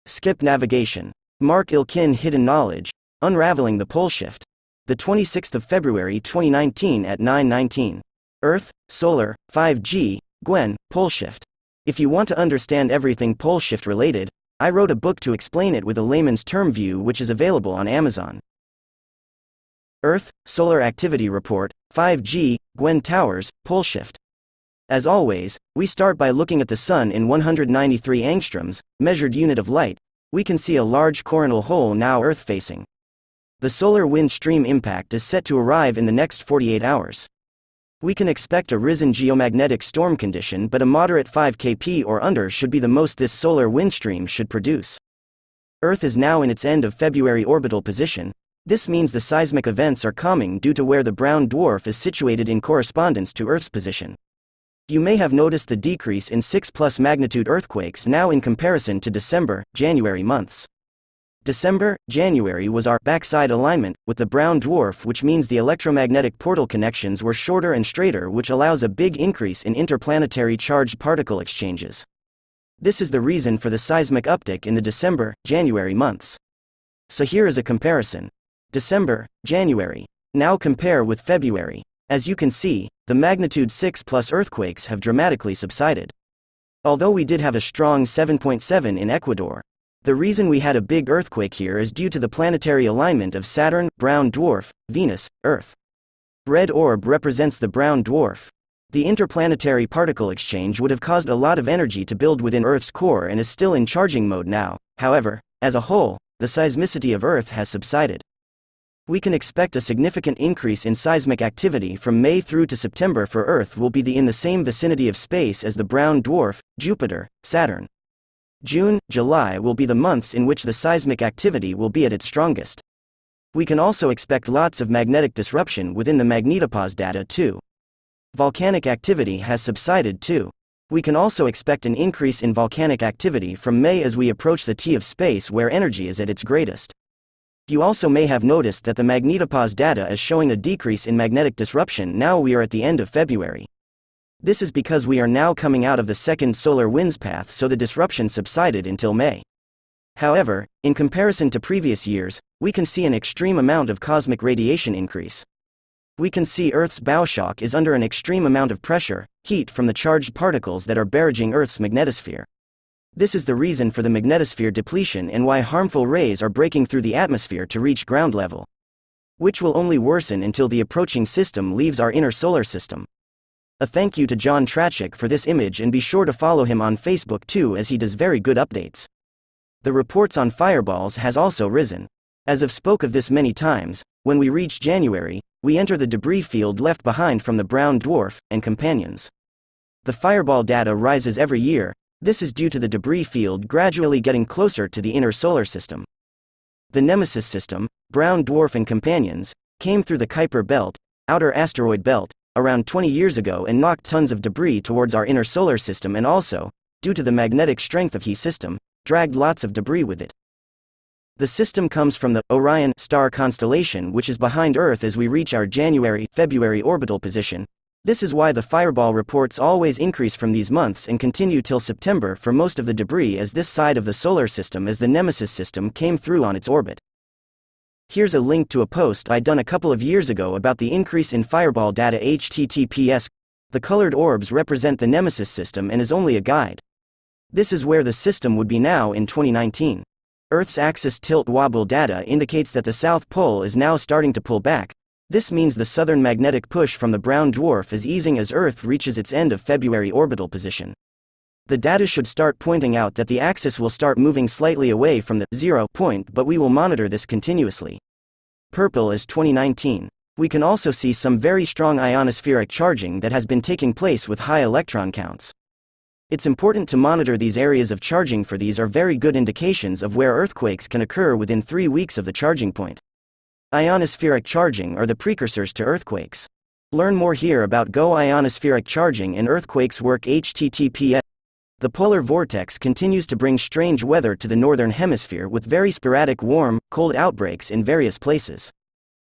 Skip navigation. Mark Ilkin Hidden Knowledge. Unraveling the Pole Shift. The 26th of February 2019 at 9:19. Earth, Solar, 5G, Gwen, Pole Shift. If you want to understand everything pole shift related, I wrote a book to explain it with a layman's term view which is available on Amazon. Earth, Solar Activity Report, 5G, Gwen Towers, Pole Shift. As always, we start by looking at the Sun in 193 angstroms, measured unit of light. We can see a large coronal hole now Earth-facing. The solar wind stream impact is set to arrive in the next 48 hours. We can expect a risen geomagnetic storm condition, but a moderate 5 kp or under should be the most this solar wind stream should produce. Earth is now in its end of February orbital position. This means the seismic events are coming due to where the brown dwarf is situated in correspondence to Earth's position. You may have noticed the decrease in 6+ magnitude earthquakes now in comparison to December, January months. December, January was our backside alignment with the brown dwarf, which means the electromagnetic portal connections were shorter and straighter, which allows a big increase in interplanetary charged particle exchanges. This is the reason for the seismic uptick in the December, January months. So here is a comparison. December, January. Now compare with February. As you can see, the magnitude 6+ earthquakes have dramatically subsided. Although we did have a strong 7.7 in Ecuador. The reason we had a big earthquake here is due to the planetary alignment of Saturn, brown dwarf, Venus, Earth. Red orb represents the brown dwarf. The interplanetary particle exchange would have caused a lot of energy to build within Earth's core and is still in charging mode now. However, as a whole, the seismicity of Earth has subsided. We can expect a significant increase in seismic activity from May through to September, for Earth will be in the same vicinity of space as the brown dwarf, Jupiter, Saturn. June, July will be the months in which the seismic activity will be at its strongest. We can also expect lots of magnetic disruption within the magnetopause data too. Volcanic activity has subsided too. We can also expect an increase in volcanic activity from May as we approach the T of space where energy is at its greatest. You also may have noticed that the magnetopause data is showing a decrease in magnetic disruption now we are at the end of February. This is because we are now coming out of the second solar winds path, so the disruption subsided until May. However, in comparison to previous years, we can see an extreme amount of cosmic radiation increase. We can see Earth's bow shock is under an extreme amount of pressure, heat from the charged particles that are barraging Earth's magnetosphere. This is the reason for the magnetosphere depletion and why harmful rays are breaking through the atmosphere to reach ground level, which will only worsen until the approaching system leaves our inner solar system. A thank you to John Trachik for this image, and be sure to follow him on Facebook too, as he does very good updates. The reports on fireballs has also risen. As I've spoke of this many times, when we reach January, we enter the debris field left behind from the brown dwarf and companions. The fireball data rises every year. This is due to the debris field gradually getting closer to the inner solar system. The Nemesis system, brown dwarf and companions, came through the Kuiper belt, outer asteroid belt, around 20 years ago and knocked tons of debris towards our inner solar system, and also, due to the magnetic strength of his system, dragged lots of debris with it. The system comes from the Orion star constellation, which is behind Earth as we reach our January-February orbital position. This is why the fireball reports always increase from these months and continue till September for most of the debris as this side of the solar system, as the Nemesis system came through on its orbit. Here's a link to a post I done a couple of years ago about the increase in fireball data. HTTPS. The colored orbs represent the Nemesis system and is only a guide. This is where the system would be now in 2019. Earth's axis tilt wobble data indicates that the South Pole is now starting to pull back. This means the southern magnetic push from the brown dwarf is easing as Earth reaches its end of February orbital position. The data should start pointing out that the axis will start moving slightly away from the 0 point, but we will monitor this continuously. Purple is 2019. We can also see some very strong ionospheric charging that has been taking place with high electron counts. It's important to monitor these areas of charging, for these are very good indications of where earthquakes can occur within 3 weeks of the charging point. Ionospheric charging are the precursors to earthquakes. Learn more here about GO ionospheric charging and earthquakes work. HTTPS. The polar vortex continues to bring strange weather to the northern hemisphere with very sporadic warm, cold outbreaks in various places.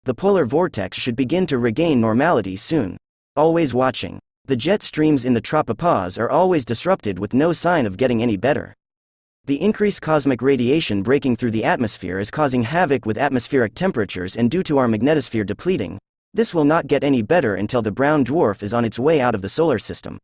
The polar vortex should begin to regain normality soon. Always watching. The jet streams in the tropopause are always disrupted with no sign of getting any better. The increased cosmic radiation breaking through the atmosphere is causing havoc with atmospheric temperatures, and due to our magnetosphere depleting, this will not get any better until the brown dwarf is on its way out of the solar system.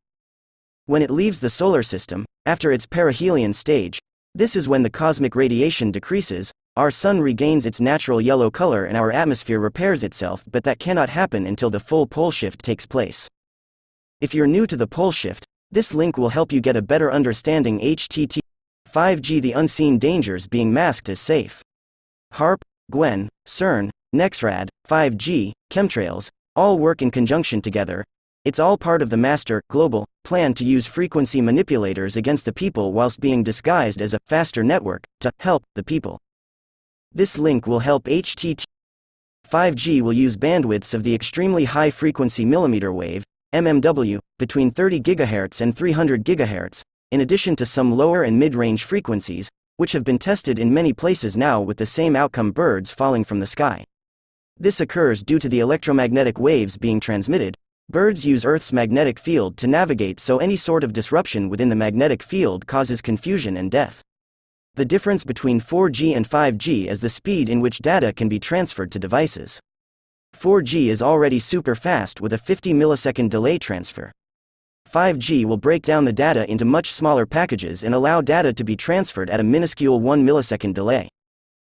When it leaves the solar system, after its perihelion stage, this is when the cosmic radiation decreases, our sun regains its natural yellow color and our atmosphere repairs itself, but that cannot happen until the full pole shift takes place. If you're new to the pole shift, this link will help you get a better understanding. HTTP 5G, the unseen dangers being masked as safe. HARP, Gwen, CERN, NEXRAD, 5G, chemtrails, all work in conjunction together. It's all part of the master, global, plan to use frequency manipulators against the people whilst being disguised as a faster network to help the people. This link will help. HTTP 5G will use bandwidths of the extremely high frequency millimeter wave, mmW, between 30 GHz and 300 GHz, in addition to some lower and mid-range frequencies, which have been tested in many places now with the same outcome: birds falling from the sky. This occurs due to the electromagnetic waves being transmitted. Birds use Earth's magnetic field to navigate, so any sort of disruption within the magnetic field causes confusion and death. The difference between 4G and 5G is the speed in which data can be transferred to devices. 4G is already super fast with a 50 millisecond delay transfer. 5G will break down the data into much smaller packages and allow data to be transferred at a minuscule 1 millisecond delay.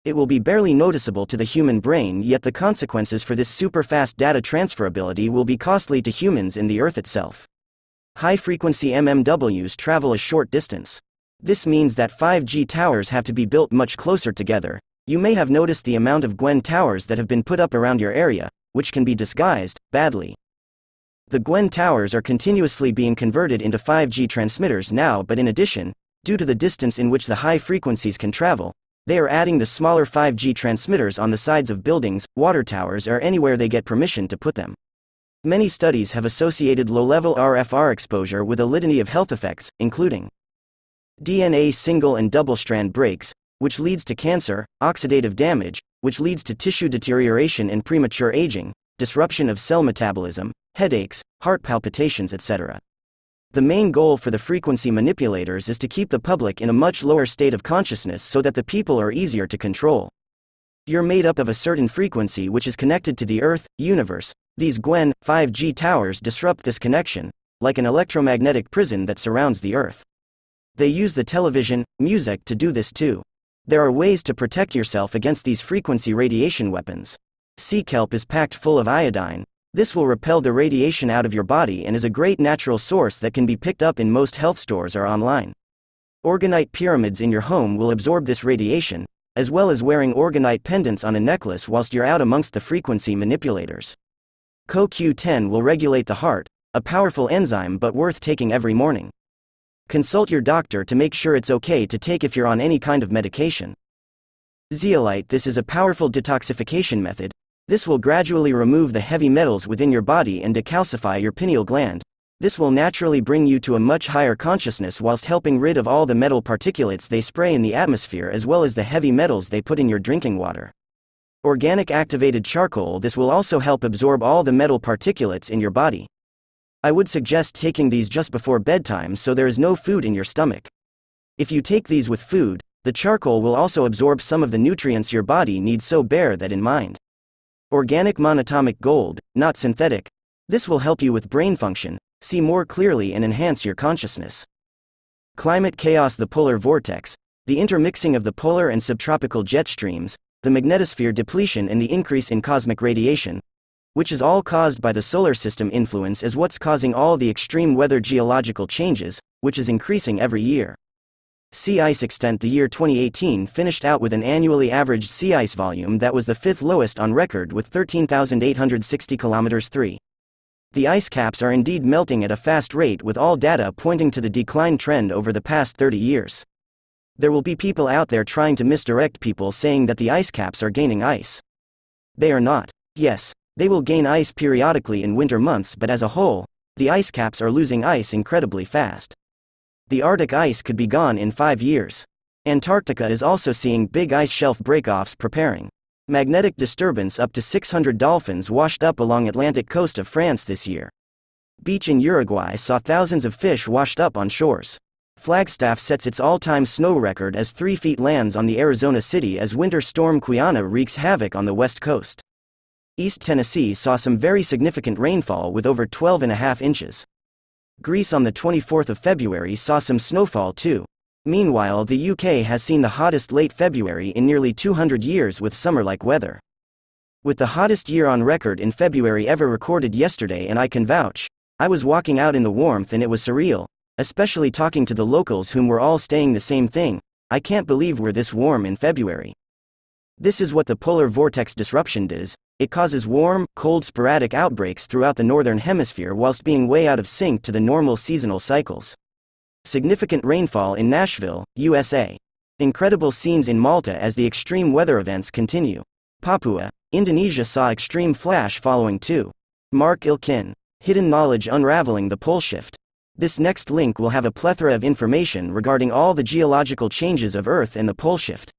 It will be barely noticeable to the human brain, yet the consequences for this super-fast data transferability will be costly to humans and the Earth itself. High-frequency mmWs travel a short distance. This means that 5G towers have to be built much closer together. You may have noticed the amount of Gwen Towers that have been put up around your area, which can be disguised badly. The Gwen Towers are continuously being converted into 5G transmitters now, but in addition, due to the distance in which the high frequencies can travel, they are adding the smaller 5G transmitters on the sides of buildings, water towers, or anywhere they get permission to put them. Many studies have associated low-level RFR exposure with a litany of health effects, including DNA single and double-strand breaks, which leads to cancer, oxidative damage, which leads to tissue deterioration and premature aging, disruption of cell metabolism, headaches, heart palpitations, etc. The main goal for the frequency manipulators is to keep the public in a much lower state of consciousness so that the people are easier to control. You're made up of a certain frequency which is connected to the Earth, universe. These Gwen 5G towers disrupt this connection, like an electromagnetic prison that surrounds the Earth. They use the television, music to do this too. There are ways to protect yourself against these frequency radiation weapons. Sea kelp is packed full of iodine. This will repel the radiation out of your body and is a great natural source that can be picked up in most health stores or online. Organite pyramids in your home will absorb this radiation, as well as wearing organite pendants on a necklace whilst you're out amongst the frequency manipulators. CoQ10 will regulate the heart, a powerful enzyme but worth taking every morning. Consult your doctor to make sure it's okay to take if you're on any kind of medication. Zeolite, this is a powerful detoxification method. This will gradually remove the heavy metals within your body and decalcify your pineal gland. This will naturally bring you to a much higher consciousness whilst helping rid of all the metal particulates they spray in the atmosphere, as well as the heavy metals they put in your drinking water. Organic activated charcoal, this will also help absorb all the metal particulates in your body. I would suggest taking these just before bedtime so there is no food in your stomach. If you take these with food, the charcoal will also absorb some of the nutrients your body needs, so bear that in mind. Organic monatomic gold, not synthetic. This will help you with brain function, see more clearly, and enhance your consciousness. Climate chaos, the polar vortex, the intermixing of the polar and subtropical jet streams, the magnetosphere depletion, and the increase in cosmic radiation, which is all caused by the solar system influence, is what's causing all the extreme weather geological changes, which is increasing every year. Sea ice extent, the year 2018 finished out with an annually averaged sea ice volume that was the 5th lowest on record with 13,860 kilometers 3. The ice caps are indeed melting at a fast rate, with all data pointing to the decline trend over the past 30 years. There will be people out there trying to misdirect people, saying that the ice caps are gaining ice. They are not. Yes, they will gain ice periodically in winter months, but as a whole, the ice caps are losing ice incredibly fast. The Arctic ice could be gone in 5 years. Antarctica is also seeing big ice shelf breakoffs preparing. Magnetic disturbance, up to 600 dolphins washed up along Atlantic coast of France this year. Beach in Uruguay saw thousands of fish washed up on shores. Flagstaff sets its all-time snow record as 3 feet lands on the Arizona city as winter storm Quiana wreaks havoc on the west coast. East Tennessee saw some very significant rainfall with over 12.5 inches. Greece on the 24th of February saw some snowfall too. Meanwhile, the UK has seen the hottest late February in nearly 200 years with summer-like weather. With the hottest year on record in February ever recorded yesterday, and I can vouch, I was walking out in the warmth and it was surreal, especially talking to the locals whom were all saying the same thing. I can't believe we're this warm in February. This is what the polar vortex disruption does. It causes warm, cold sporadic outbreaks throughout the northern hemisphere whilst being way out of sync to the normal seasonal cycles. Significant rainfall in Nashville, USA. Incredible scenes in Malta as the extreme weather events continue. Papua, Indonesia saw extreme flash following too. Mark Ilkin. Hidden knowledge unraveling the pole shift. This next link will have a plethora of information regarding all the geological changes of Earth and the pole shift.